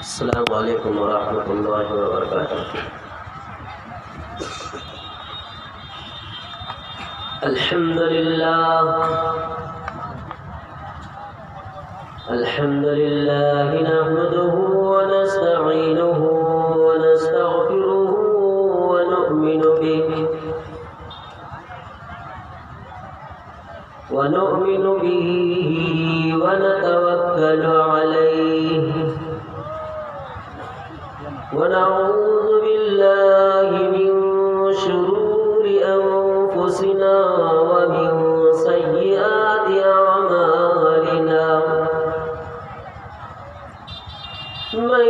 السلام علیکم ورحمۃ اللہ وبرکاتہ۔ الحمد للہ نحمده ونستعینه ونستغفره ونؤمن به ونتوکل علیہ ونعوذ باللہ من شرور انفسنا ومن سیئات اعمالنا من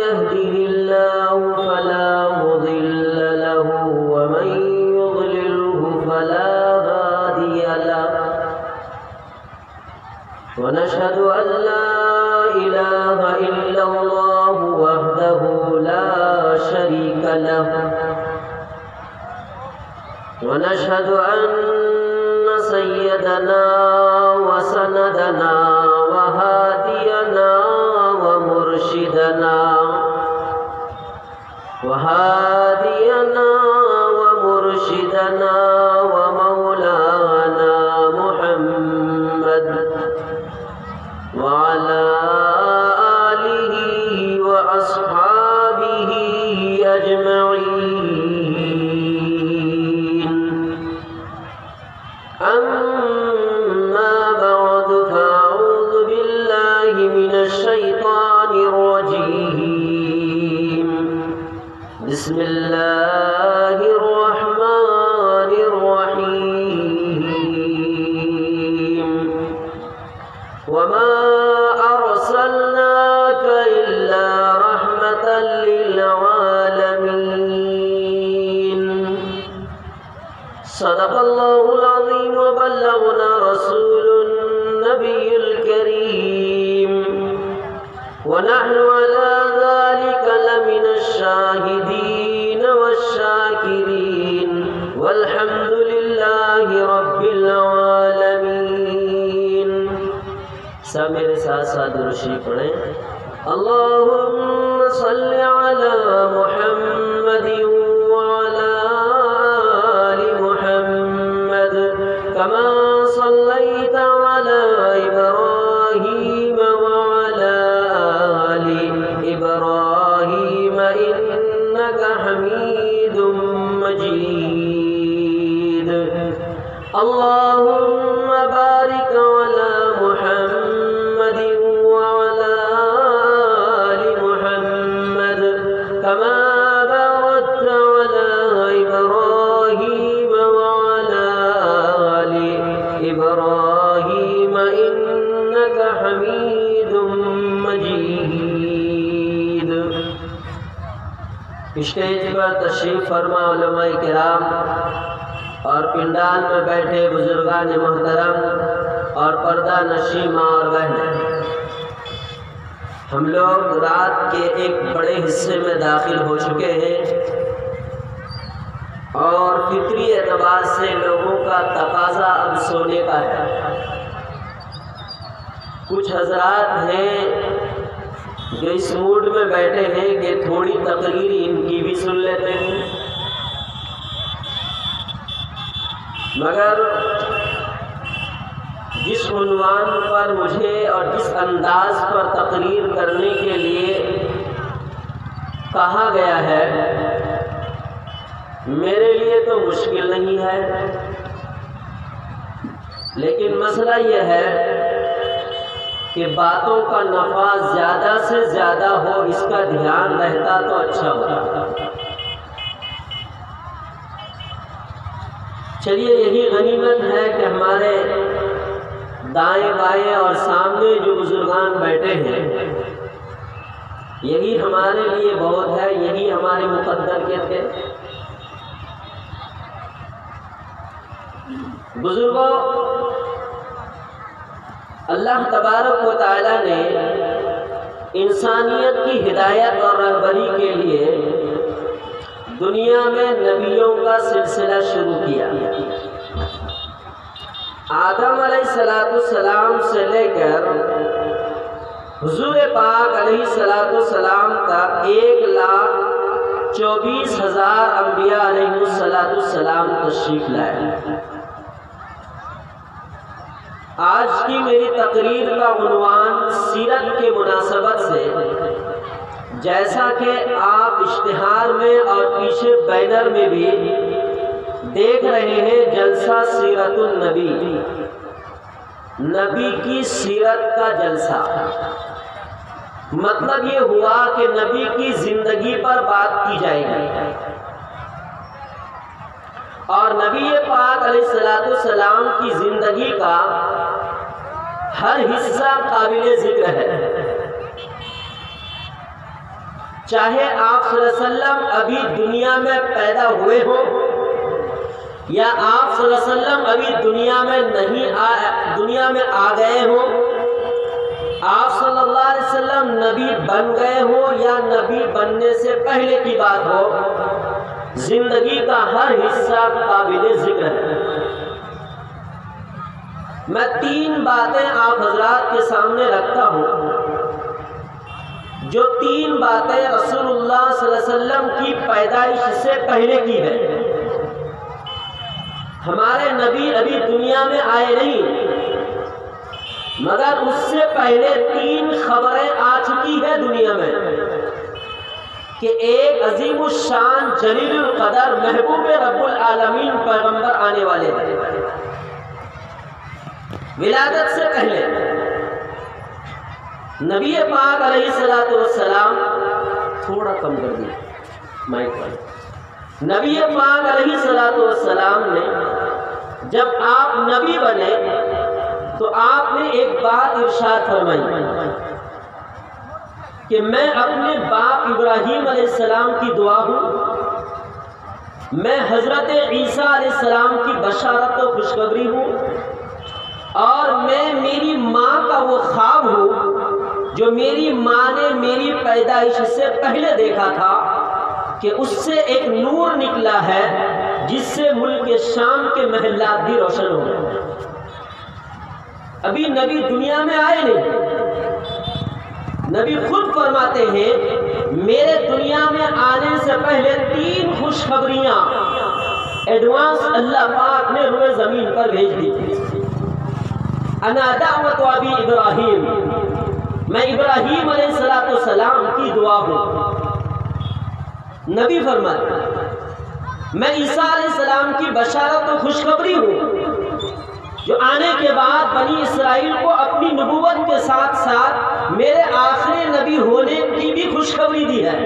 يهده الله فلا مضل له ومن يضلله فلا هادي له ونشهد أن لا إله إلا الله وحده لا شريك له ونشهد أن سيدنا وسندنا وهادينا ومرشدنا ومولانا محمد وعلى آله وأصحابه أجمعين أما بعد فأعوذ بالله من الشيطان الرجيم بسم الله الرحمن الرحيم وما أرسلناك إلا رحمة للعالمين صدق الله العظيم وبلغنا رسول النبي الكريم ونحن على ذلك لمن الشاهدين والشاكرين والحمد لله رب العالمين۔ سب میرے ساتھ ساتھ درود شریف پڑھیں۔ اللهم صل على محمد وعلى آل محمد كما صليت على إبراهيم وعلى آل إبراهيم إنك حميد مجيد۔ اللهم بارك على محمد وعلى آل محمد كما باركت على إبراهيم وعلى آل إبراهيم إنك حميد مجيد۔ اسٹیج پر تشریف فرما علماء کرام اور پنڈال میں بیٹھے بزرگان محترم اور پردہ نشین ماں اور بہن، ہم لوگ رات کے ایک بڑے حصے میں داخل ہو چکے ہیں اور فطری اعتبار سے لوگوں کا تقاضا اب سونے کا ہے۔ کچھ حضرات ہیں جو اس موڈ میں بیٹھے ہیں کہ تھوڑی تقریر ان کی بھی سن لیتے ہیں، مگر جس عنوان پر مجھے اور جس انداز پر تقریر کرنے کے لیے کہا گیا ہے، میرے لیے تو مشکل نہیں ہے، لیکن مسئلہ یہ ہے کہ باتوں کا نفع زیادہ سے زیادہ ہو، اس کا دھیان رہتا تو اچھا ہوتا۔ چلیے، یہی غنیمت ہے کہ ہمارے دائیں بائیں اور سامنے جو بزرگان بیٹھے ہیں، یہی ہمارے لیے بہت ہے، یہی ہمارے مقدر کے تھے۔ بزرگوں، اللہ تبارک و تعالی نے انسانیت کی ہدایت اور رہبری کے لیے دنیا میں نبیوں کا سلسلہ شروع کیا۔ آدم علیہ السلام سے لے کر حضور پاک علیہ السلام کا 1,24,000 انبیاء علیہ السلام تشریف لائے۔ آج کی میری تقریر کا عنوان سیرت کے مناسبت سے، جیسا کہ آپ اشتہار میں اور پیچھے بینر میں بھی دیکھ رہے ہیں، جلسہ سیرت النبی، نبی کی سیرت کا جلسہ۔ مطلب یہ ہوا کہ نبی کی زندگی پر بات کی جائے گی، اور نبی پاک علیہ السلام کی زندگی کا ہر حصہ قابل ذکر ہے۔ چاہے آپ صلی اللہ علیہ وسلم ابھی دنیا میں پیدا ہوئے ہوں، یا آپ صلی اللہ علیہ وسلم ابھی دنیا میں آ گئے ہوں، آپ صلی اللہ علیہ وسلم نبی بن گئے ہوں یا نبی بننے سے پہلے کی بات ہو، زندگی کا ہر حصہ قابل ذکر ہے۔ میں 3 باتیں آپ حضرات کے سامنے رکھتا ہوں، جو 3 باتیں رسول اللہ صلی اللہ علیہ وسلم کی پیدائش سے پہلے کی ہے۔ ہمارے نبی ابھی دنیا میں آئے نہیں، مگر اس سے پہلے 3 خبریں آ چکی ہیں دنیا میں کہ ایک عظیم الشان جلیل القدر محبوب رب العالمین پیغمبر آنے والے ہیں۔ ولادت سے پہلے نبی پاک علیہ السلام، تھوڑا کم کر دیں مائک پر، نبی پاک علیہ السلام نے جب آپ نبی بنے تو آپ نے ایک بات ارشاد فرمائی کہ میں اپنے باپ ابراہیم علیہ السلام کی دعا ہوں، میں حضرت عیسیٰ علیہ السلام کی بشارت و خوشخبری ہوں، اور میں میری ماں کا وہ خواب ہوں جو میری ماں نے میری پیدائش سے پہلے دیکھا تھا، کہ اس سے ایک نور نکلا ہے جس سے ملک شام کے محلات بھی روشن ہو گئے۔ ابھی نبی دنیا میں آئے نہیں، نبی خود فرماتے ہیں میرے دنیا میں آنے سے پہلے 3 خوشخبریاں ایڈوانس اللہ پاک نے روئے زمین پر بھیج دی تھی۔ انا دعوت ابی ابراہیم، میں ابراہیم علیہ السلام کی دعا ہوں۔ نبی فرماتے میں عیسیٰ علیہ السلام کی بشارت و خوشخبری ہوں، جو آنے کے بعد بنی اسرائیل کو اپنی نبوت کے ساتھ ساتھ میرے آخری نبی ہونے کی بھی خوشخبری دی ہے،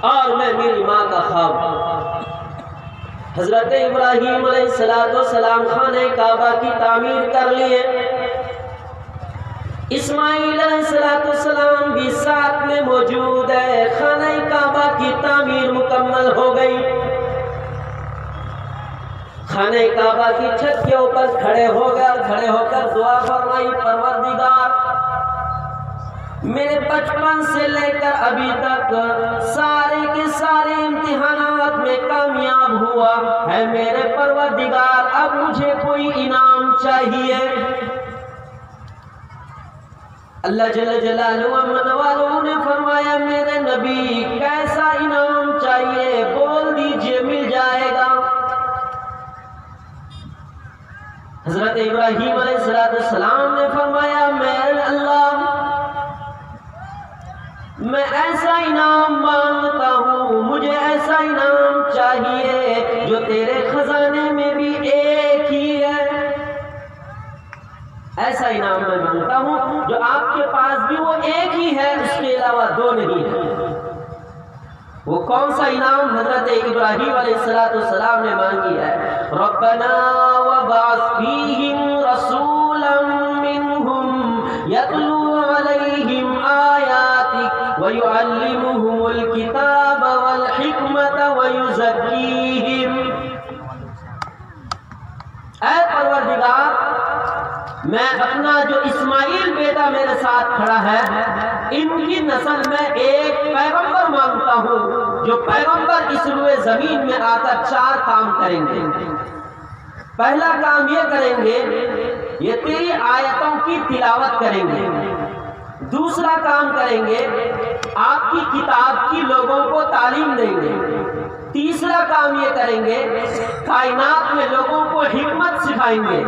اور میں میری ماں کا خواب۔ حضرت ابراہیم علیہ السلام خانہ کعبہ کی تعمیر کر لیے، اسماعیل علیہ السلام بھی ساتھ میں موجود ہے، خانہ کعبہ کی تعمیر مکمل ہو گئی۔ خانہ کعبہ کی چھت کے اوپر کھڑے ہو کر دعا فرمائی، پروردگار میرے بچپن سے لے کر ابھی تک سارے کے سارے امتحانات میں کامیاب ہوا ہے، میرے پروردگار اب مجھے کوئی انعام چاہیے۔ اللہ جل جلالہ امن والوں نے فرمایا میرے نبی کیسا انعام چاہیے، بول دیجئے مل جائے گا۔ حضرت ابراہیم علیہ السلام نے فرمایا میرے اللہ، میں ایسا انعام مانگتا ہوں، مجھے ایسا انعام چاہیے جو تیرے خزانے میں بھی ایک ہی ہے۔ ایسا انعام میں مانگتا ہوں جو آپ کے پاس بھی وہ ایک ہی ہے، اس کے علاوہ 2 نہیں ہے۔ وہ کون سا انعام حضرت ابراہیم علیہ السلام نے مانگی ہے؟ ربنا وابعث فیہم رسولا منہم یتلو علیہم آیاتک ویعلمہم الکتاب والحکمت ویزکیہم۔ اے پروردگار، میں اپنا جو اسماعیل بیٹا میرے ساتھ کھڑا ہے، ان کی نسل میں ایک پیغمبر مانگتا ہوں، جو پیغمبر اس روئے زمین میں آ کر 4 کام کریں گے۔ پہلا کام یہ کریں گے، یہ تیری آیتوں کی تلاوت کریں گے۔ دوسرا کام کریں گے آپ کی کتاب کی لوگوں کو تعلیم دیں گے، تیسرا کام یہ کریں گے کائنات میں لوگوں کو حکمت سکھائیں گے،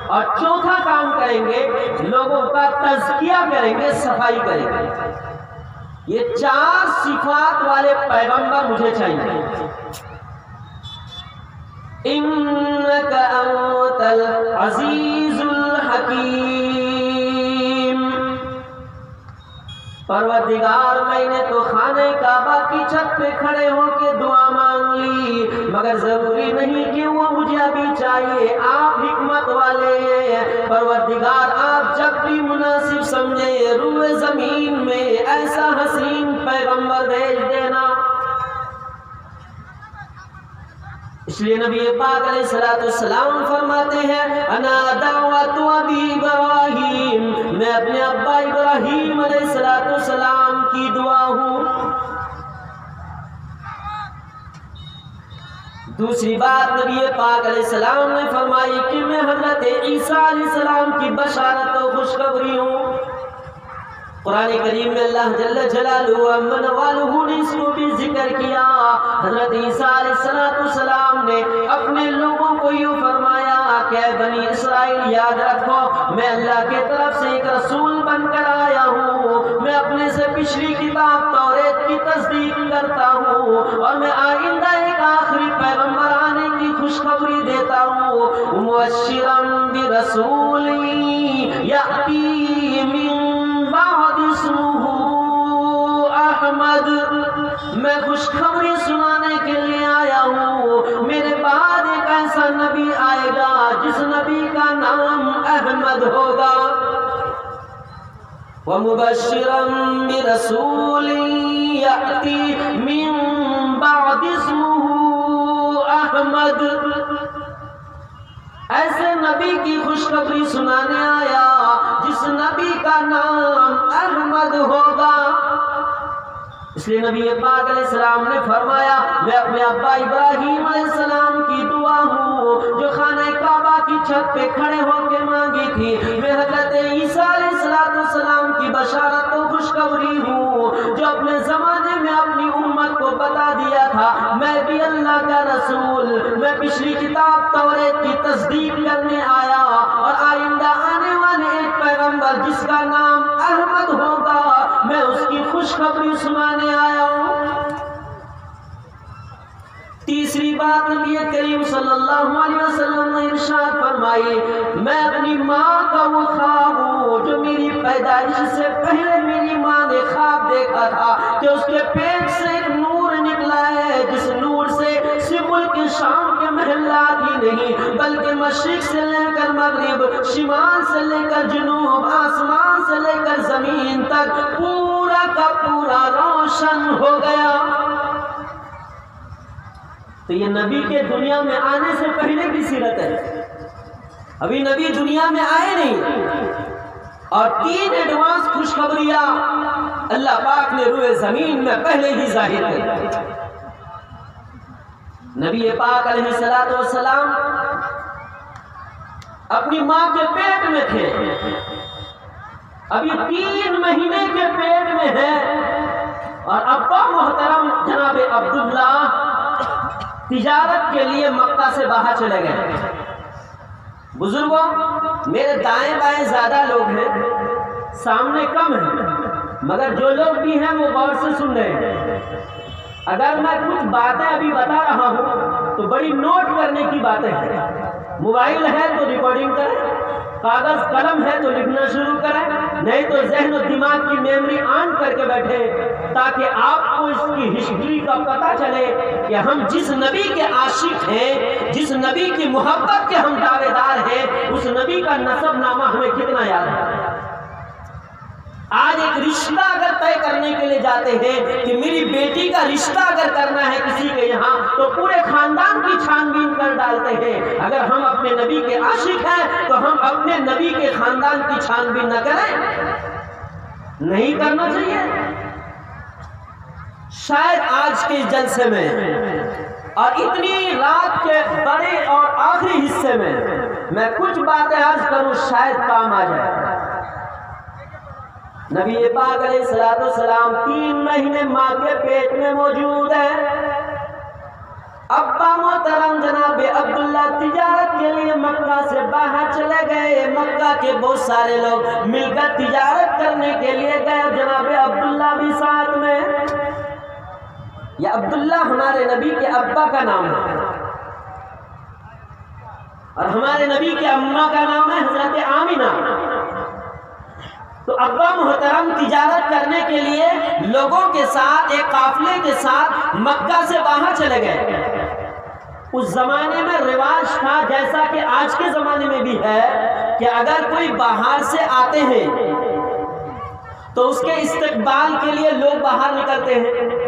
اور چوتھا کام کریں گے لوگوں کا تزکیہ کریں گے، صفائی کریں گے۔ یہ 4 صفات والے پیغمبر مجھے چاہیے۔ انک انت العزیز الحکیم، پروردگار میں نے تو خانہ کعبہ کی چھت پہ کھڑے ہو کے دعا مانگ لی، مگر ضروری نہیں کہ وہ مجھے ابھی چاہیے، آپ حکمت والے ہیں پروردگار، آپ جب بھی مناسب سمجھے روئے زمین میں ایسا حسین پیغمبر بھیج دینا۔ اس لیے نبی پاک علیہ السلام فرماتے ہیں انا دعوت ابی ابراہیم، میں اپنے ابا ابراہیم علیہ السلام کی دعا ہوں۔ دوسری بات نبی پاک علیہ السلام نے فرمائی کہ میں حضرت عیسیٰ علیہ السلام کی بشارت و خوشخبری ہوں۔ قرآن کریم میں اللہ جل جلالہ امن والہ نے اس کو بھی ذکر کیا۔ حضرت عیسیٰ علیہ السلام نے اپنے لوگوں کو یوں فرمایا کہ بنی اسرائیل یاد رکھو میں اللہ کی طرف سے ایک رسول بن کر آیا ہوں، میں اپنے سے پچھلی کتاب توریت کی تصدیق کرتا ہوں، اور میں آئندہ ایک آخری پیغمبر آنے کی خوشخبری دیتا ہوں، مبشرا برسول یأتی من بعد اسمہ احمد، میں خوشخبری سنانے کے لیے آیا ہوں، میرے بعد ایک ایسا نبی آئے گا جس نبی کا نام احمد ہوگا۔ وَمُبَشِّرًا بِرَسُولٍ يَأْتِي مِن بَعْدِ اسْمُهُ أَحْمَدُ، ایسے نبی کی خوشخبری سنانے آیا جس نبی کا نام احمد ہوگا۔ اس لیے نبی پاک علیہ السلام نے فرمایا میں اپنے ابا ابراہیم علیہ السلام کی دعا ہوں جو خانہ کعبہ کی چھت پہ کھڑے ہو کے مانگی تھی، میں حضرت عیسیٰ علیہ السلام کی بشارت و خوشخبری ہوں جو اپنے زمانے میں اپنی امت کو بتا دیا تھا میں بھی اللہ کا رسول، میں پچھلی کتاب توریت کی تصدیق کرنے آیا، اور آئندہ آنے والے ایک پیغمبر جس کا نام احمد ہوگا میں اس کی خوشخبری سنانے آیا ہوں۔ تیسری بات نبی کریم صلی اللہ علیہ وسلم نے ارشاد فرمائی میں اپنی ماں کا وہ خواب ہوں جو میری پیدائش سے پہلے میری ماں نے خواب دیکھا تھا کہ اس کے پیٹ سے ایک نور نکلا ہے جس نور سے صرف ملک شام کے محلات ہی نہیں بلکہ مشرق سے لے کر مغرب، شمال سے لے کر جنوب، آسمان سے لے کر زمین تک پورا کا پورا روشن ہو گیا۔ تو یہ نبی کے دنیا میں آنے سے پہلے کی سیرت ہے، ابھی نبی دنیا میں آئے نہیں، اور 3 ایڈوانس خوشخبریاں اللہ پاک نے روئے زمین میں پہلے ہی ظاہر کر۔ نبی پاک علیہ السلام اپنی ماں کے پیٹ میں تھے، ابھی 3 مہینے کے پیٹ میں ہے، اور ابا محترم جناب عبداللہ تجارت کے لیے مکہ سے باہر چلے گئے۔ بزرگوں میرے دائیں بائیں زیادہ لوگ ہیں، سامنے کم ہیں، مگر جو لوگ بھی ہیں وہ غور سے سن رہے ہیں۔ اگر میں کچھ باتیں ابھی بتا رہا ہوں تو بڑی نوٹ کرنے کی باتیں ہیں، موبائل ہے تو ریکارڈنگ کریں، کاغذ قلم ہے تو لکھنا شروع کریں، نہیں تو ذہن و دماغ کی میموری آن کر کے بیٹھے تاکہ آپ کو اس کی ہسٹری کا پتہ چلے کہ ہم جس نبی کے عاشق ہیں، جس نبی کی محبت کے ہم دعوے دار ہیں، اس نبی کا نسب نامہ ہمیں کتنا یاد ہے۔ آج ایک رشتہ اگر طے کرنے کے لیے جاتے ہیں کہ میری بیٹی کا رشتہ اگر کرنا ہے کسی کے یہاں تو پورے خاندان کی چھان بین کر ڈالتے ہیں، اگر ہم اپنے نبی کے عاشق ہیں تو ہم اپنے نبی کے خاندان کی چھان بین نہ کریں، نہیں کرنا چاہیے۔ شاید آج کے جلسے میں اور اتنی رات کے بڑے اور آخری حصے میں کچھ باتیں عرض کروں شاید کام آ جائے۔ نبی پاک علیہ السلام 3 مہینے ماں کے پیٹ میں موجود ہیں۔ ابا محترم جناب عبداللہ تجارت کے لیے مکہ سے باہر چلے گئے۔ مکہ کے بہت سارے لوگ مل کر تجارت کرنے کے لیے گئے، جناب عبداللہ بھی ساتھ میں۔ یہ عبداللہ ہمارے نبی کے ابا کا نام ہے، اور ہمارے نبی کے اماں کا نام ہے حضرت آمینہ۔ تو ابا محترم تجارت کرنے کے لیے لوگوں کے ساتھ، ایک قافلے کے ساتھ مکہ سے باہر چلے گئے۔ اس زمانے میں رواج تھا، جیسا کہ آج کے زمانے میں بھی ہے، کہ اگر کوئی باہر سے آتے ہیں تو اس کے استقبال کے لیے لوگ باہر نکلتے ہیں۔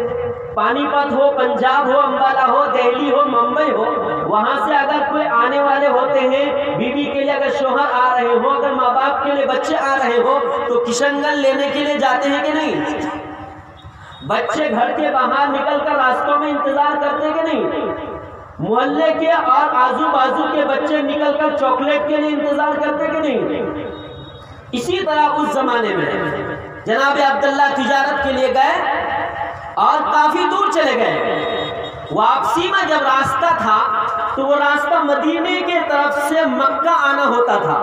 پانی پت ہو، پنجاب ہو، امبالہ ہو، دہلی ہو، ممبئی ہو، وہاں سے اگر کوئی آنے والے ہوتے ہیں، بیوی کے لیے اگر شوہر آ رہے ہو، اگر ماں باپ کے لیے بچے آ رہے ہو، تو کشن گن لینے کے لیے جاتے ہیں کہ نہیں؟ بچے گھر کے باہر نکل کر راستوں میں انتظار کرتے کہ نہیں؟ محلے کے اور آزو بازو کے بچے نکل کر چاکلیٹ کے لیے انتظار کرتے کہ نہیں؟ اسی طرح اس زمانے میں جناب عبداللہ تجارت کے لیے گئے اور کافی دور چلے گئے۔ واپسی میں جب راستہ تھا تو وہ راستہ مدینے کے طرف سے مکہ آنا ہوتا تھا،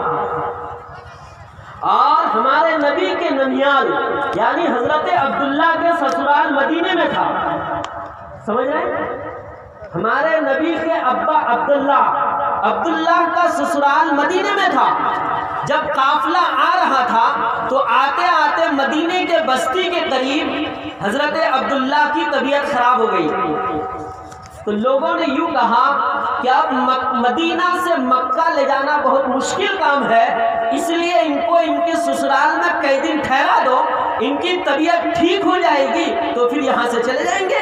اور ہمارے نبی کے ننیال یعنی حضرت عبداللہ کے سسرال مدینے میں تھا۔ سمجھ رہے ہیں؟ ہمارے نبی کے ابا عبداللہ کا سسرال مدینے میں تھا۔ جب قافلہ آ رہا تھا تو آتے آتے مدینے کے بستی کے قریب حضرت عبداللہ کی طبیعت خراب ہو گئی۔ تو لوگوں نے یوں کہا کہ اب مدینہ سے مکہ لے جانا بہت مشکل کام ہے، اس لیے ان کو ان کے سسرال میں کئی دن ٹھہرا دو، ان کی طبیعت ٹھیک ہو جائے گی تو پھر یہاں سے چلے جائیں گے۔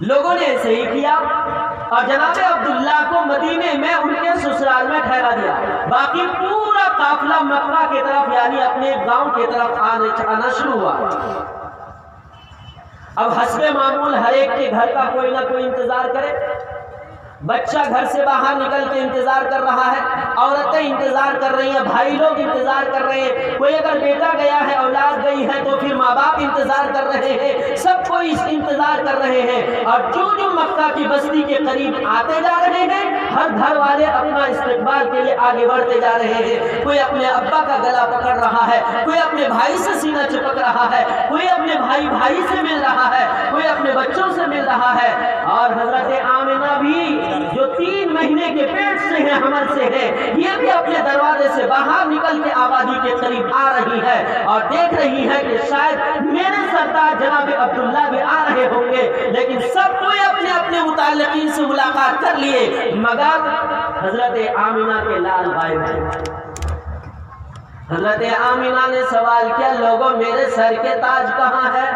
لوگوں نے ایسے ہی کیا اور جناب عبداللہ کو مدینے میں ان کے سسرال میں ٹھہرا دیا۔ باقی پورا قافلہ مکہ کی طرف یعنی اپنے گاؤں کی طرف آنا شروع ہوا۔ اب حسب معمول ہر ایک کے گھر کا کوئی نہ کوئی انتظار کرے۔ بچہ گھر سے باہر نکل کے انتظار کر رہا ہے، عورتیں انتظار کر رہی ہیں، بھائی لوگ انتظار کر رہے ہیں، کوئی اگر بیٹا گیا ہے، اولاد گئی ہے تو پھر ماں باپ انتظار کر رہے ہیں، سب کوئی انتظار کر رہے ہیں۔ اور جو مکہ کی بستی کے قریب آتے جا رہے ہیں، ہر گھر والے اپنا استقبال کے لیے آگے بڑھتے جا رہے ہیں۔ کوئی اپنے ابا کا گلا پکڑ رہا ہے، کوئی اپنے بھائی سے سینہ چپک رہا ہے، کوئی اپنے بھائی سے مل رہا ہے، کوئی اپنے بچوں سے مل رہا ہے۔ اور حضرت آمنہ بھی جو 3 مہینے کے پیٹ سے ہے، حمل سے ہے، یہ بھی اپنے دروازے سے باہر نکل کے آبادی کے قریب آ رہی ہے اور دیکھ رہی ہے کہ شاید میرے سردار جناب عبداللہ بھی آ رہے ہوں گے، لیکن سب کوئی اپنے اپنے متعلقین سے ملاقات کر لیے، مگر حضرت آمنہ کے لال غائب ہیں۔ حضرت آمنہ نے سوال کیا، لوگوں میرے سر کے تاج کہاں ہے؟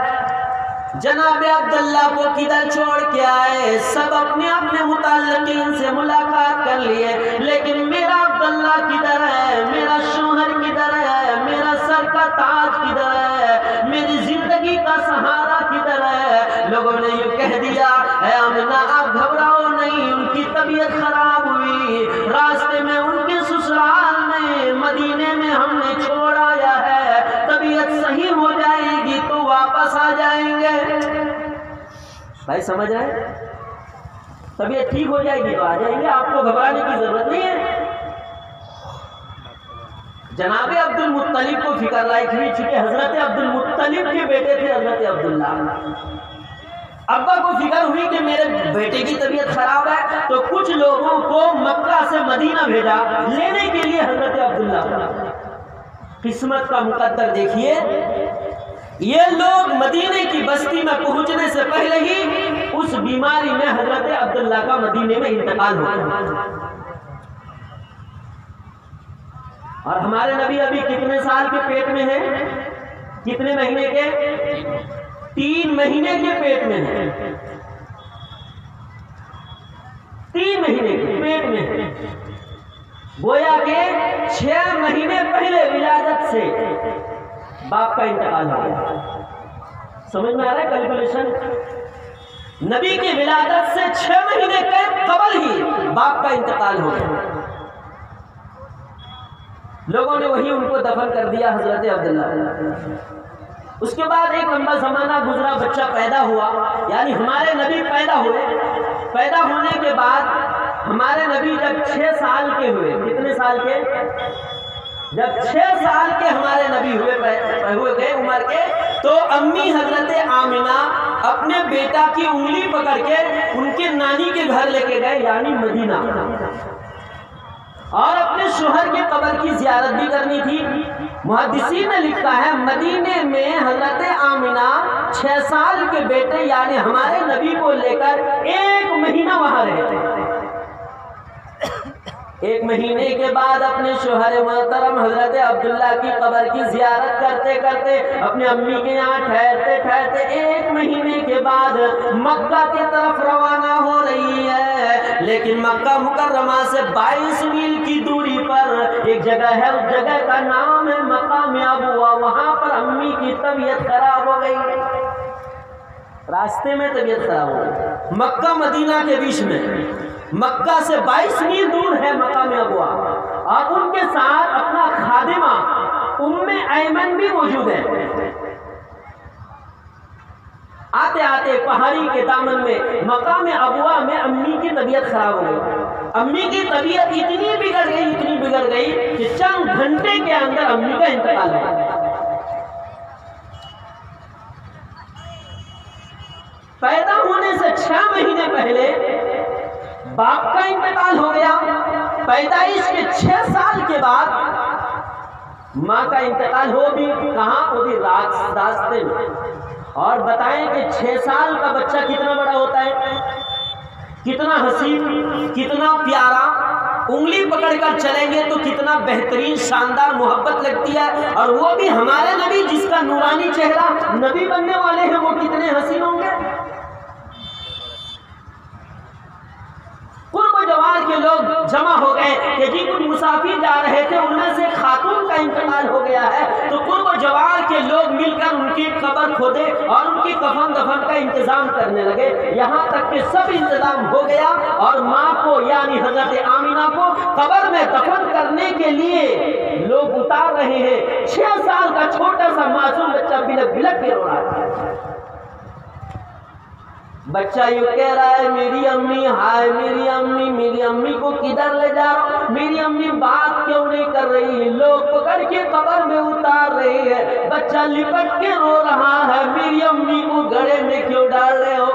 جناب عبداللہ کو کدھر چھوڑ کے آئے؟ سب اپنے اپنے متعلقین سے ملاقات کر لیے، لیکن میرا عبداللہ کدھر ہے؟ میرا شوہر کدھر ہے؟ میرا سر کا تاج کدھر ہے؟ میری زندگی کا سہارا کدھر ہے؟ لوگوں نے یہ کہہ دیا، اے آمنہ آپ گھبراؤ نہیں، ان کی طبیعت خراب ہوئی، راستے میں ان کے سسرال میں مدینے میں ہم نے چھوڑ آیا ہے، طبیعت صحیح ہو جائے گی تو واپس آ جائیں گے۔ بھائی سمجھ آئے؟ طبیعت ٹھیک ہو جائے گی تو آ جائیں گے، آپ کو گھبرانے کی ضرورت نہیں ہے۔ جناب عبد المطلب کو فکر لاحق ہوئی، چونکہ حضرت عبد المطلب کے بیٹے تھے حضرت عبداللہ۔ ابا کو فکر ہوئی کہ میرے بیٹے کی طبیعت خراب ہے، تو کچھ لوگوں کو مکہ سے مدینہ بھیجا لینے کے لیے حضرت عبداللہ۔ قسمت کا مقدر دیکھیے، یہ لوگ مدینے کی بستی میں پہنچنے سے پہلے ہی اس بیماری میں حضرت عبداللہ کا مدینے میں انتقال ہو گیا۔ اور ہمارے نبی ابھی کتنے سال کے پیٹ میں ہیں؟ کتنے مہینے کے؟ 3 مہینے کے پیٹ میں ہیں۔ 3 مہینے کے پیٹ میں ہیں، گویا کہ 6 مہینے پہلے ولادت سے باپ کا انتقال ہو گیا۔ سمجھ میں آ رہا ہے کیلکولیشن؟ نبی کی ولادت سے 6 مہینے کے قبل ہی باپ کا انتقال ہو گیا۔ لوگوں نے وہی ان کو دفن کر دیا حضرت عبداللہ۔ اس کے بعد ایک لمبا زمانہ گزرا، بچہ پیدا ہوا، یعنی ہمارے نبی پیدا ہوئے۔ پیدا ہونے کے بعد ہمارے نبی جب 6 سال کے ہوئے، کتنے سال کے؟ جب 6 سال کے ہمارے نبی ہوئے گئے عمر کے، تو امی حضرت آمنہ اپنے بیٹا کی انگلی پکڑ کے ان کے نانی کے گھر لے کے گئے، یعنی مدینہ، اور اپنے شوہر کے قبر کی زیارت بھی کرنی تھی۔ محدثین نے لکھا ہے مدینے میں حضرت آمنہ 6 سال کے بیٹے یعنی ہمارے نبی کو لے کر 1 مہینہ وہاں رہے۔ 1 مہینے کے بعد اپنے شوہر محترم حضرت عبداللہ کی قبر کی زیارت کرتے کرتے اپنے امی کے یہاں ٹھہرتے ٹھہرتے 1 مہینے کے بعد مکہ کی طرف روانہ ہو رہی ہے، لیکن مکہ مکرمہ سے 22 میل کی دوری پر ایک جگہ ہے، اس جگہ کا نام ہے مقام ابوا۔ وہاں پر امی کی طبیعت خراب ہو گئی، راستے میں طبیعت خراب ہو گئی۔ مکہ مدینہ کے بیچ میں، مکہ سے 22 میل دور ہے مقام ابوا، اور ان کے ساتھ اپنا خادمہ ام ایمن بھی موجود ہے۔ آتے آتے پہاڑی کے دامن میں مقام ابوا میں امی کی طبیعت خراب ہو گئی۔ امی کی طبیعت اتنی بگڑ گئی کہ چند گھنٹے کے اندر امی کا انتقال ہو گیا۔ پیدا ہونے سے 6 مہینے پہلے باپ کا انتقال ہو گیا، پیدائش کے 6 سال کے بعد ماں کا انتقال ہو بھی کہاں؟ وہ بھی راستے میں۔ اور بتائیں کہ 6 سال کا بچہ کتنا بڑا ہوتا ہے، کتنا حسین، کتنا پیارا، انگلی پکڑ کر چلیں گے تو کتنا بہترین شاندار محبت لگتی ہے، اور وہ بھی ہمارے نبی جس کا نورانی چہرہ نبی بننے والے ہیں، وہ کتنے حسین ہوں گے۔ قرب و جوار کے لوگ جمع ہو گئے کہ جی کچھ مسافر جا رہے تھے، ان میں سے خاتون کا انتقال ہو گیا ہے، تو قرب و جوار کے لوگ مل کر ان کی قبر کھودے اور ان کی کفن دفن کا انتظام کرنے لگے، یہاں تک کہ سب انتظام ہو گیا، اور ماں کو یعنی حضرت آمنہ کو قبر میں دفن کرنے کے لیے لوگ اتار رہے ہیں۔ 6 سال کا چھوٹا سا معصوم بچہ بلک بلک کے رو رہا ہے۔ بچہ یوں کہہ رہا ہے میری امی، ہائے میری امی، میری امی کو کدھر لے جا رہا ہوں، میری امی بات کیوں نہیں کر رہی، لوگ پکڑ کے قبر میں اتار رہی ہے، بچہ لپٹ کے رو رہا ہے، میری امی کو گڑھے میں کیوں ڈال رہے ہو۔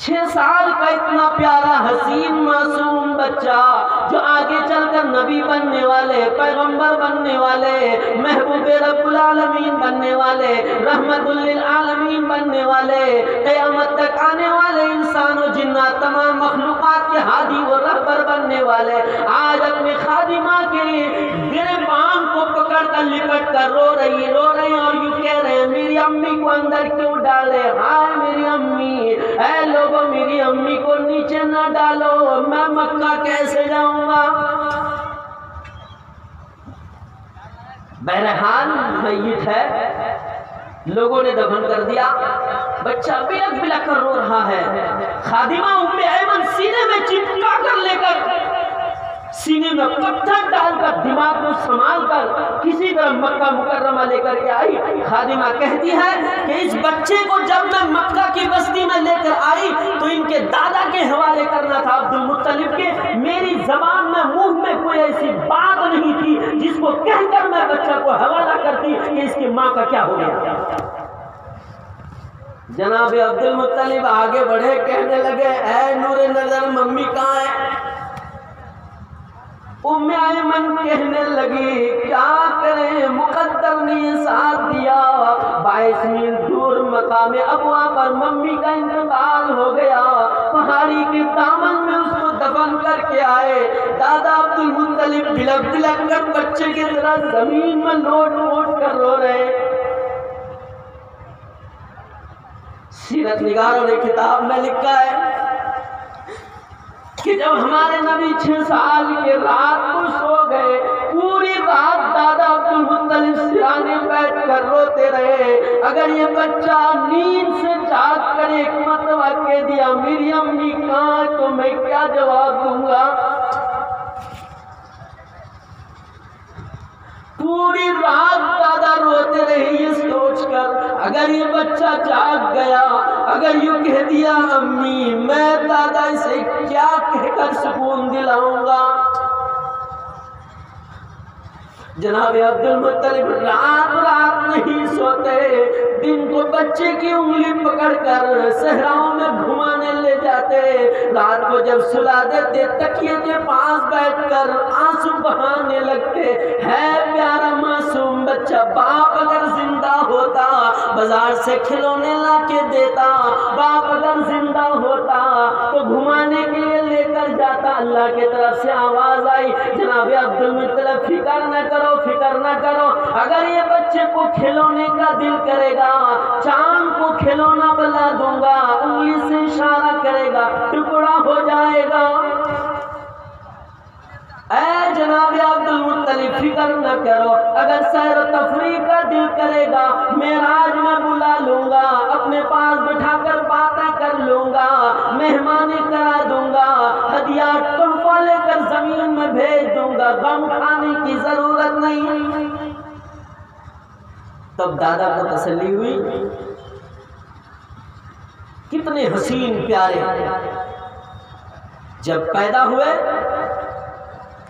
6 سال کا اتنا پیارا حسین معصوم بچہ جو آگے چل کر نبی بننے والے، پیغمبر بننے والے، محبوب رب العالمین بننے والے، رحمت للعالمین بننے والے، قیامت تک آنے والے انسان و جنات تمام مخلوقات کے ہادی و رہبر بننے والے، آج اپنے خادمہ کے گریبان کو پکڑ کر لپٹ کر رو رہی ہیں اور یوں کہہ رہے ہیں میری امی کو اندر کیوں ڈالے، ہائے میری امی، اے لوگوں میری امی کو نیچے نہ ڈالو، میں مکہ کیسے جاؤں گا۔ بہرحال میت ہے، لوگوں نے دفن کر دیا، بچہ بلک بلک کر رو رہا ہے، خادمہ ام ایمن سینے میں چپکا کر لے کر، سینے میں پتھر ڈال کر، دماغ کو سنبھال کر کسی طرح مکہ مکرمہ لے کر کے آئی۔ خادمہ کہتی ہے کہ اس بچے کو جب میں مکہ کی بستی میں لے کر آئی تو ان کے دادا کے حوالے کرنا تھا، عبد المطلب کے، میری زبان میں منہ میں کوئی ایسی بات نہیں تھی جس کو کہہ کر میں بچہ کو حوالہ کرتی کہ اس کی ماں کا کیا ہو گیا۔ جناب عبد المطلب آگے بڑھے، کہنے لگے اے نور نظر ممی کہاں ہے؟ ام ایمن کہنے لگی کیا کریں، مقدر نے ساتھ دیا، 22 میل دور مقام ابوا پر ممی کا انتقال ہو گیا، پہاڑی کے دامن میں اس کو دفن کر کے آئے۔ دادا عبد المطلب بلک بلک کر بچے کی طرح زمین میں لوٹ لوٹ کر رو رہے۔ سیرت نگاروں نے کتاب میں لکھا ہے کہ جب ہمارے نبی 6 سال کے رات کو سو گئے، پوری رات دادا عبد المطلب سرانے بیٹھ کر روتے رہے۔ اگر یہ بچہ نیند سے جاگ کر ایک مرتبہ کہہ دیا میری امی کہاں، تو میں کیا جواب دوں گا؟ پوری رات دادا روتے رہے یہ سوچ کر اگر یہ بچہ جاگ گیا، اگر یوں کہہ دیا امی میں دادا اسے کیا کہہ کر سکون دلاؤں گا۔ جناب عبد المطلب رات رات نہیں سوتے، دن کو بچے کی انگلی پکڑ کر صحراؤں میں گھمانے لے جاتے، رات کو جب سلا دیتے تکیے کے پاس بیٹھ کر آنسو بہانے لگتے۔ ہے پیارا معصوم بچہ، باپ اگر زندہ ہوتا بازار سے کھلونے لا کے دیتا، باپ اگر زندہ ہوتا تو گھمانے کے لیے لے کر جاتا۔ اللہ کی طرف سے آواز آئی، جناب عبد المطلب فکر نہ کرو، فکر نہ کرو، اگر یہ بچے کو کھلونے کا دل کرے گا چاند کو کھلونا بنا دوں گا، انگلی سے اشارہ کرے گا ٹکڑا ہو جائے گا۔ اے جناب عبد المطلب فکر نہ کرو، اگر سیر و تفریح کا دل کرے گا معراج میں بلا لوں گا، اپنے پاس بٹھا کر باتیں کر لوں گا، مہمانی کرا دوں گا، ہدیات تحفہ لے کر زمین میں بھیج دوں گا، غم کھانے کی ضرورت نہیں۔ تب دادا کو تسلی ہوئی، کتنے حسین پیارے جب پیدا ہوئے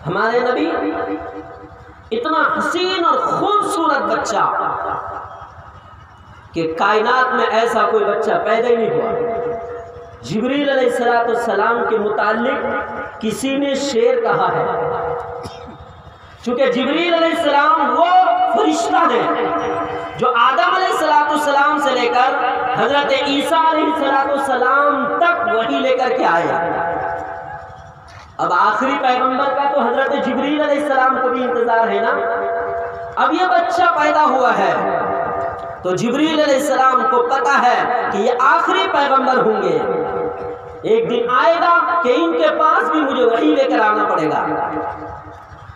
ہمارے نبی، اتنا حسین اور خوبصورت بچہ کہ کائنات میں ایسا کوئی بچہ پیدا ہی نہیں ہوا۔ جبریل علیہ السلام کے متعلق کسی نے شعر کہا ہے، چونکہ جبریل علیہ السلام وہ فرشتہ ہے جو آدم علیہ السلام سے لے کر حضرت عیسیٰ علیہ السلام تک وحی لے کر کے آیا۔ اب آخری پیغمبر کا تو حضرت جبریل علیہ السلام کو بھی انتظار ہے نا۔ اب یہ بچہ پیدا ہوا ہے تو جبریل علیہ السلام کو پتا ہے کہ یہ آخری پیغمبر ہوں گے، ایک دن آئے گا کہ ان کے پاس بھی مجھے وحی لے کر آنا پڑے گا۔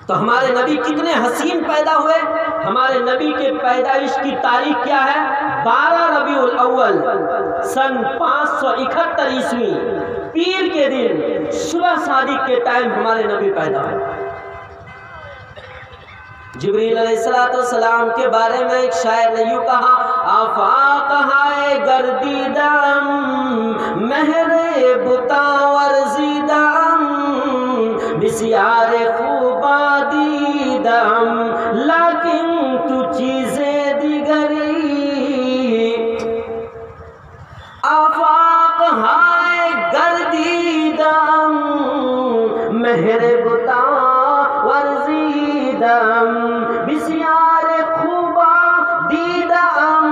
تو ہمارے نبی کتنے حسین پیدا ہوئے۔ ہمارے نبی کے پیدائش کی تاریخ کیا ہے؟ 12 ربیع الاول سن 571 عیسوی، پیر کے دن صبح صادق کے ٹائم ہمارے نبی پیدا ہوئے۔ جبریل علیہ السلام کے بارے میں ایک شاعر نے یوں کہا، آفاق ہائے گردیدم مہر بتا ورزیدم بسیار خوبا دیدم لیکن تو چیزیں دیگری۔ آفاق ہائے گردیدم مہر بتا ورزیدم بسیار خوبا دیدم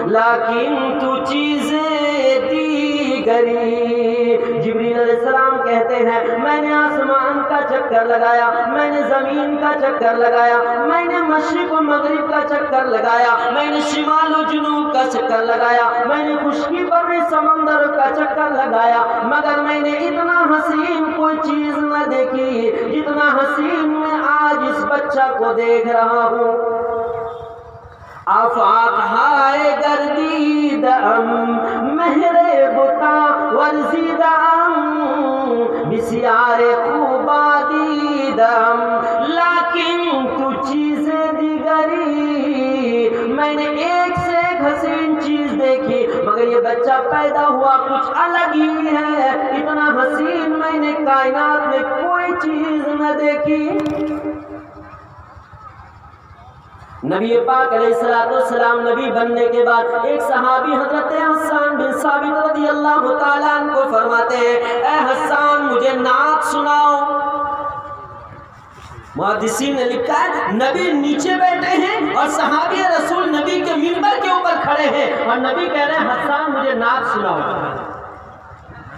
لیکن تو چیزیں دیگری۔ جبریل علیہ السلام کہتے ہیں میں نے آسمان کا چکر لگایا، میں نے زمین کا چکر لگایا، میں نے مشرق و مغرب کا چکر لگایا، میں نے شمال و جنوب کا چکر لگایا، میں نے خشکی پر سمندر کا چکر لگایا، مگر میں نے اتنا حسین کوئی چیز نہ دیکھی جتنا حسین میں آج اس بچہ کو دیکھ رہا ہوں۔ آفاق ہائے گردیدم مہر بتا ورزیدم بسیار خوبا دیدم لیکن تو چیزیں دیگری۔ میں نے ایک سے ایک حسین چیز دیکھی مگر یہ بچہ پیدا ہوا کچھ الگ ہی ہے، اتنا حسین میں نے کائنات میں کوئی چیز نہ دیکھی۔ نبی پاک علیہ السلام نبی بننے کے بعد ایک صحابی حضرت حسان بن ثابت رضی اللہ تعالیٰ عنہ کو فرماتے ہیں، اے حسان مجھے نعت سناؤ۔ محدثین نے لکھا ہے نبی نیچے بیٹھے ہیں اور صحابی رسول نبی کے منبر کے اوپر کھڑے ہیں اور نبی کہہ رہے ہیں حسان مجھے نعت سناؤ۔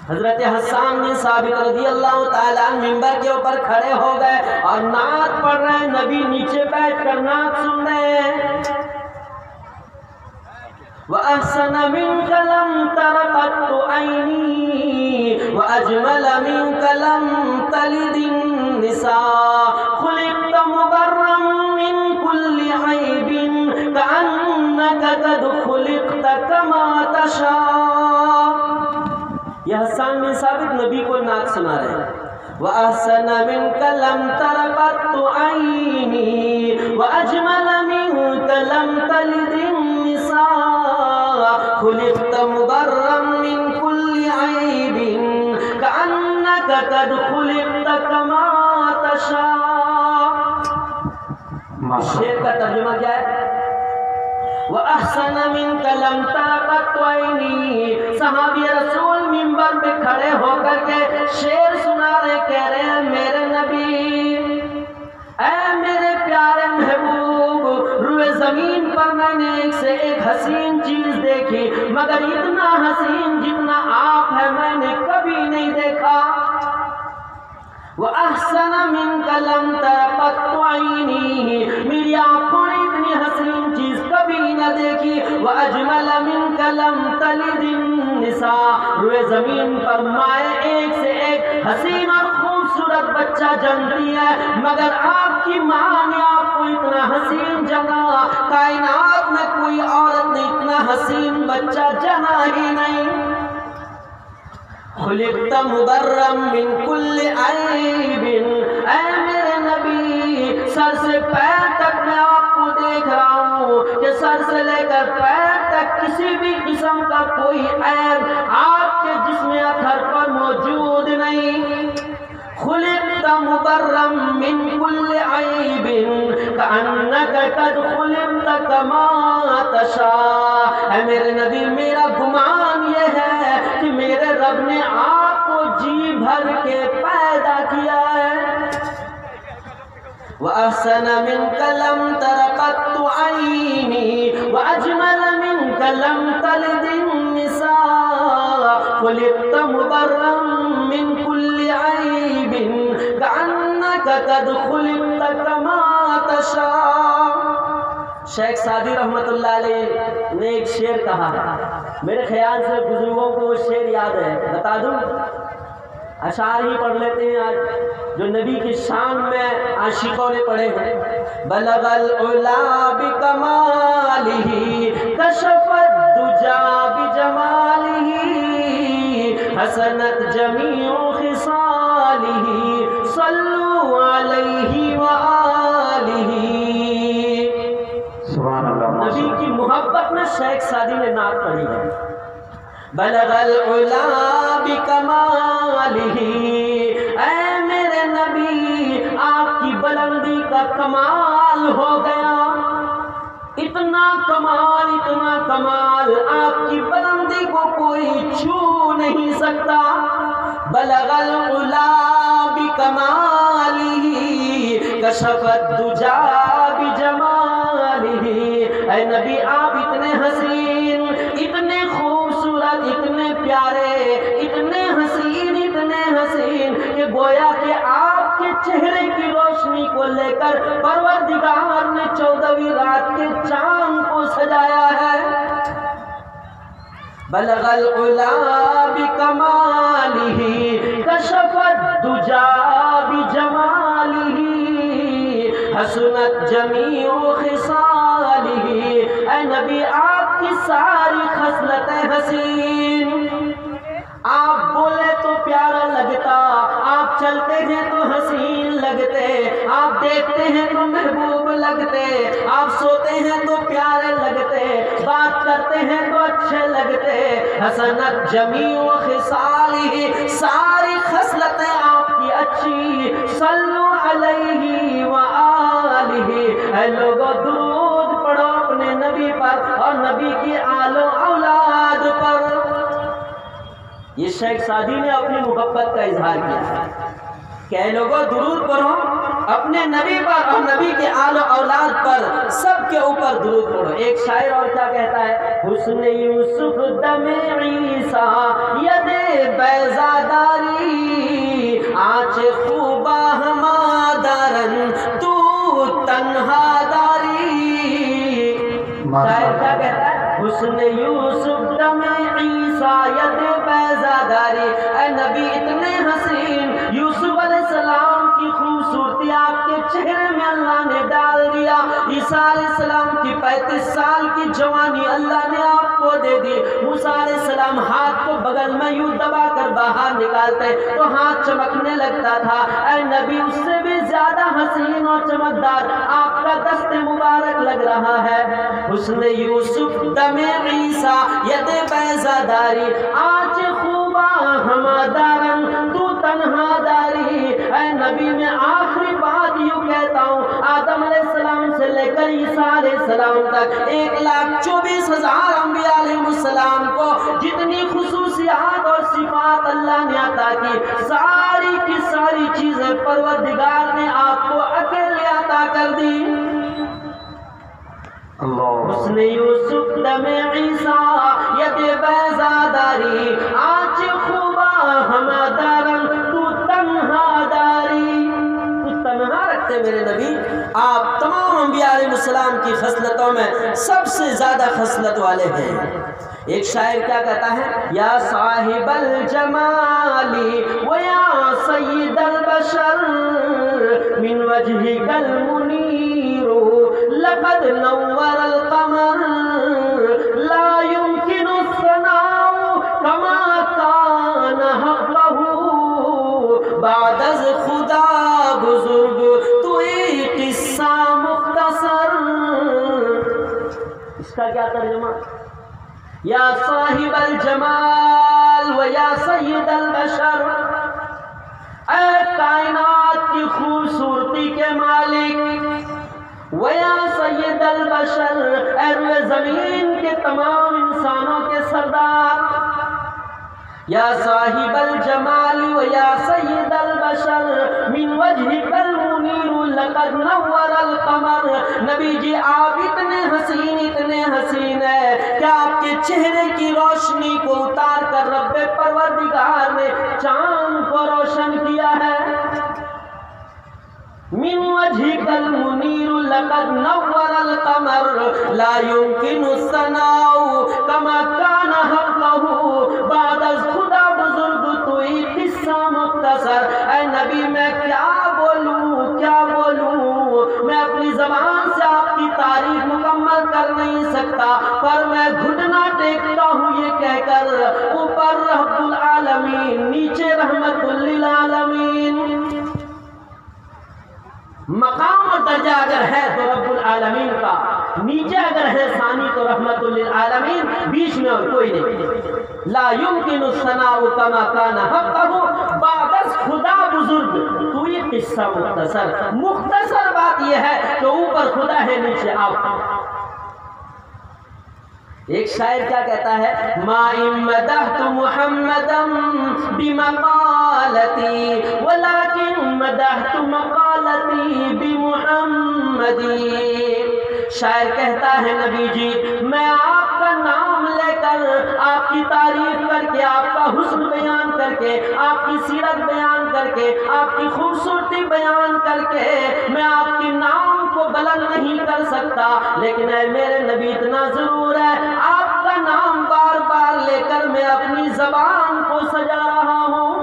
حضرت حسان بن ثابت رضی اللہ تعالیٰ منبر کے اوپر کھڑے ہو گئے اور نعت پڑھ رہے ہیں، نبی نیچے بیٹھ کر نعت سن رہے ہیں۔ وَأَحْسَنَ مِنْكَ لَمْ تَرَ قَطُّ عَيْنِي وَأَجْمَلَ مِنْكَ لَمْ تَلِدِ النِّسَاءُ خُلِقْتَ مُبَرًّا مِنْ كُلِّ عَيْبٍ كَأَنَّكَ قَدْ خُلِقْتَ كَمَا تَشَاءُ۔ یہ حسان بن ثابت نبی کو نعت سنا رہے ہیں۔ وَأَحْسَنَ مِنْكَ لَمْ تَرَ قَطُّ عَيْنِي وأجمل منك لم تلد النساء خلقت مبرا من كل عيب كأنك قد خلقت كما تشاء. شعر کا ترجمہ کیا ہے؟ وَأَحْسَنَ مِنْكَ لَمْ تَرَقَتْ عَيْنِي. صحابی رسول منبر پہ کھڑے ہو کر کے شعر سنا رہے، کہہ رہے ہیں میرے نبی، اے میرے پیارے محبوب، روئے زمین پر میں نے ایک سے ایک حسین چیز دیکھی، مگر اتنا حسین جتنا آپ ہے میں نے کبھی نہیں دیکھا. وَأَحْسَنَ مِنْكَ لَمْ تَرَقَتْ عَيْنِي. میری آنکھوں نے اتنی حسین چیز کبھی نہ دیکھی. وَأَجْمَلَ مِنْكَ لَمْ تَلِدِ النِّسَاء. روئے زمین پر مائیں ایک سے ایک حسین اور خوبصورت بچہ جنتی ہے، مگر آپ کی ماں نے آپ کو اتنا حسین جنا، کائنات میں کوئی عورت نے اتنا حسین بچہ جنا ہی نہیں. خلقت مبرا من کل عیب. اے میرے نبی، سر سے پیر تک میں آپ کو دیکھ رہا ہوں کہ سر سے لے کر پیر تک کسی بھی قسم کا کوئی عیب آپ کے جسم اطہر پر موجود نہیں. خلقت مبرا من کل عیب کأنک قد خلقت کما تشاء. اے میرے نبی، میرا گمان یہ ہے کہ میرے رب نے آپ کو جی بھر کے پیدا کیا ہے. وَأَحْسَنَ مِنْكَ لَمْ تَرَقَتْ عَيْنِي وَأَجْمَلَ مِنْكَ لَمْ تَلِدِ النِّسَاء خُلِقْتَ مُبَرًّا مِنْ كُلِّ عَيْبٍ كَأَنَّكَ قَدْ خُلِقْتَ كَمَا تَشَاءُ. شیخ سعدی رحمۃ اللہ علیہ نے ایک شعر کہا ہے، میرے خیال سے بزرگوں کو وہ شعر یاد ہے، بتا دوں؟ اشعار ہی پڑھ لیتے ہیں آج جو نبی کی شان میں عاشقوں نے پڑھے ہیں. بلغ العلا بکمالہ کشف الدجا بجمالہ حسنت جمیع خصالہ صلوا علیہ وآلہ. سبحان اللہ. نبی کی محبت میں شیخ سعدی نے نعت پڑھی ہے. بلغ العلا بکمالہ. اے میرے نبی، آپ کی بلندی کا کمال ہو گیا. اتنا کمال، اتنا کمال، آپ کی بلندی کو کوئی چھو نہیں سکتا. بلغ العلا بکمالہ کشف الدجا بجمالہ. اے نبی، آپ اتنے حسین، اتنے خوبصورت، اتنے پیارے، اتنے حسین کہ گویا کہ آپ کے چہرے کی روشنی کو لے کر پروردگار نے 14ویں رات کے چاند کو سجایا ہے. بلغ العلا بکمالہ کشف الدجا بجمالہ حسنت جمیع خصالہ. اے نبی، آپ کی ساری خصلتیں حسین. آپ بولے تو پیارا لگتا، آپ چلتے ہیں تو حسین لگتے، آپ دیکھتے ہیں تو محبوب لگتے، آپ سوتے ہیں تو پیارے لگتے، بات کرتے ہیں تو اچھے لگتے. حسنت جمیع خصالہ، ساری خصلتیں آپ کی اچھی. صلو علیہ وآلہ. اے لوگو، درود پڑھو اپنے نبی پر اور نبی کی آل و اولاد پر. یہ شیخ سعدی نے اپنی محبت کا اظہار کیا کہ اے لوگوں، درود پڑھو اپنے نبی پر اور نبی کے آل و اولاد پر، سب کے اوپر درود پڑھو. ایک شاعر اور کیا کہتا ہے؟ حسن یوسف دم عیسیٰ ید بیضاداری آنچ خوبا ہما دارن تو تنہا داری. شاعر کیا کہتا ہے؟ حسن یوسف دم عیسیٰ ید بیضاداری. اے نبی، اتنے حسین، یوسف علیہ السلام کی خوبصورتی آپ کے چہرے میں اللہ نے ڈال دیا. اس عیسیٰ علیہ السلام کی 35 سال کی جوانی اللہ نے آپ کو دے دی. موسیٰ علیہ السلام ہاتھ کو بغل میں یوں دبا کر باہر نکالتے تو ہاتھ چمکنے لگتا تھا. اے نبی اس سے بھی زیادہ حسین اور چمکدار آپ کا دست مبارک لگ رہا ہے. حسن یوسف دم عیسیٰ ید بیضا داری آج خوبا ہمادارن تو تنہا داری. اے نبی میں آخری بات یوں کہتا ہوں، آدم علیہ السلام سے لے کر عیسیٰ علیہ السلام تک 1,24,000 انبیاء علیہ السلام کو جتنی خصوصیات اور صفات اللہ نے عطا کی، ساری کی ساری چیزیں پروردگار نے آپ کو اکیلے عطا کر دی. حسن یوسف دم عیسیٰ ید بیضا داری آج خوبا ہمادارن تو تنہا داری. تو تنہا رکھتے میرے نبی. آپ تمام انبیاء علیہ السلام کی خصلتوں میں سب سے زیادہ خصلت والے ہیں. ایک شاعر کیا کہتا ہے، یا صاحب الجمالی و یا سید البشر من وجهك المنیر لقد نور القمر لا يمكن الثناء كما كان حقه بعد از خدا بزرگ توئی قصہ مختصر. اس کا کیا ترجمہ، یا صاحب الجمال و یا سید البشر، اے کائنات کی خوبصورتی کے مالک، و یا سید البشر، اے روئے زمین کے تمام انسانوں کے سردار. یا صاحب الجمال و یا سید البشر من وجهك المنیر لقد نور القمر. نبی جی آپ اتنے حسین ہیں کہ آپ کے چہرے کی روشنی کو اتار کر رب پروردگار نے چاند کو روشن کیا ہے. من وجهك المنیر لقد نور القمر لا يمكن الثناء كما كان حقه بعد از خدا بزرگ توئی قصہ مختصر. اے نبی میں کیا بولوں، میں اپنی زبان سے آپ کی تعریف مکمل کر نہیں سکتا، پر میں گھٹنا ٹیکتا ہوں یہ کہہ کر، اوپر رب العالمین نیچے رحمت للعالمین. مقام اور درجہ اگر ہے تو رب العالمین کا، نیچے اگر ہے ثانی تو رحمت للعالمین، بیچ میں اور کوئی نہیں. لا يمكن الثناء كما كان حقه بعد از خدا بزرگ تو یہ قصہ مختصر بات یہ ہے کہ اوپر خدا ہے نیچے آپ. ایک شاعر کیا کہتا ہے، ما ان مدحت محمدا بمقالتی ولكن مدحت مقالتی بمحمد. شاعر کہتا ہے نبی جی میں آپ کا نام لے کر، آپ کی تعریف کر کے، آپ کا حسن بیان کر کے، آپ کی سیرت بیان کر کے، آپ کی خوبصورتی بیان کر کے میں آپ کے نام کو بلند نہیں کر سکتا، لیکن اے میرے نبی اتنا ضرور ہے آپ کا نام بار بار لے کر میں اپنی زبان کو سجا رہا ہوں.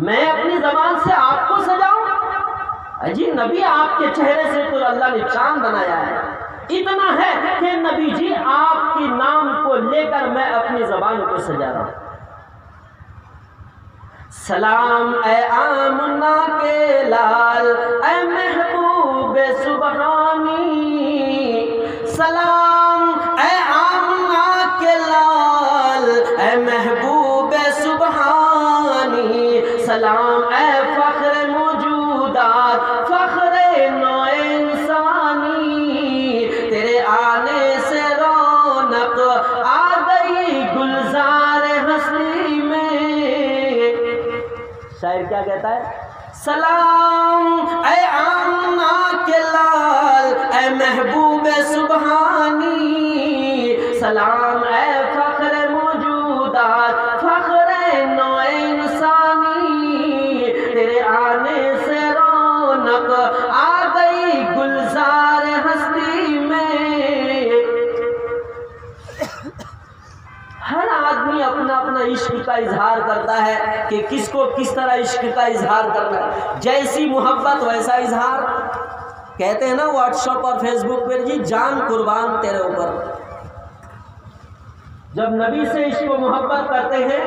میں اپنی زبان سے آپ کو سجاؤں؟ جی نبی آپ کے چہرے سے تو اللہ نے چاند بنایا ہے. اتنا ہے کہ نبی جی آپ کے نام کو لے کر میں اپنی زبان کو سجا رہا ہوں. سلام اے آمنہ کے لال اے محبوب سبحانی، سلام اے آمنہ کے لال اے محبوب سبحانی، سلام اے فخر موجودات فخر نو انسانی، تیرے آنے سے رونق آ گئی گلزار ہستی میں. شاعر کیا کہتا ہے، سلام اے آمنہ کے لال اے محبوب سبحانی، سلام اے فخر موجودات فخر نو انسانی، تیرے آنے سے رونق آ گئی گلزار ہستی میں. ہر آدمی اپنا اپنا عشق کا اظہار کرتا ہے کہ کس کو کس طرح عشق کا اظہار کرنا ہے، جیسی محبت ویسا اظہار. کہتے ہیں نا واٹس ایپ اور فیس بک پہ جی جان قربان تیرے اوپر. جب نبی سے عشق و محبت کرتے ہیں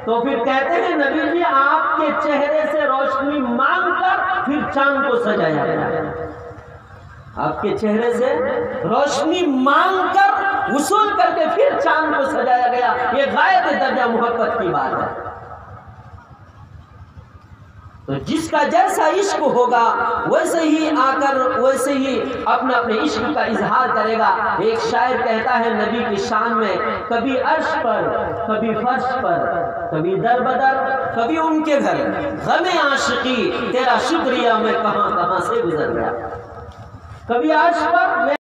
تو پھر کہتے ہیں نبی جی آپ کے چہرے سے روشنی مانگ کر پھر چاند کو سجایا گیا. آپ کے چہرے سے روشنی مانگ کر وصول کر کے پھر چاند کو سجایا گیا. یہ غایت درجہ محبت کی بات ہے. تو جس کا جیسا عشق ہوگا ویسے ہی آ کر ویسے ہی اپنا اپنے عشق کا اظہار کرے گا. ایک شاعر کہتا ہے نبی کی شان میں، کبھی عرش پر، کبھی فرش پر، کبھی در بدر، کبھی ان کے گھر، غم عاشقی تیرا شکریہ میں کہاں کہاں سے گزر گیا. کبھی عرش پر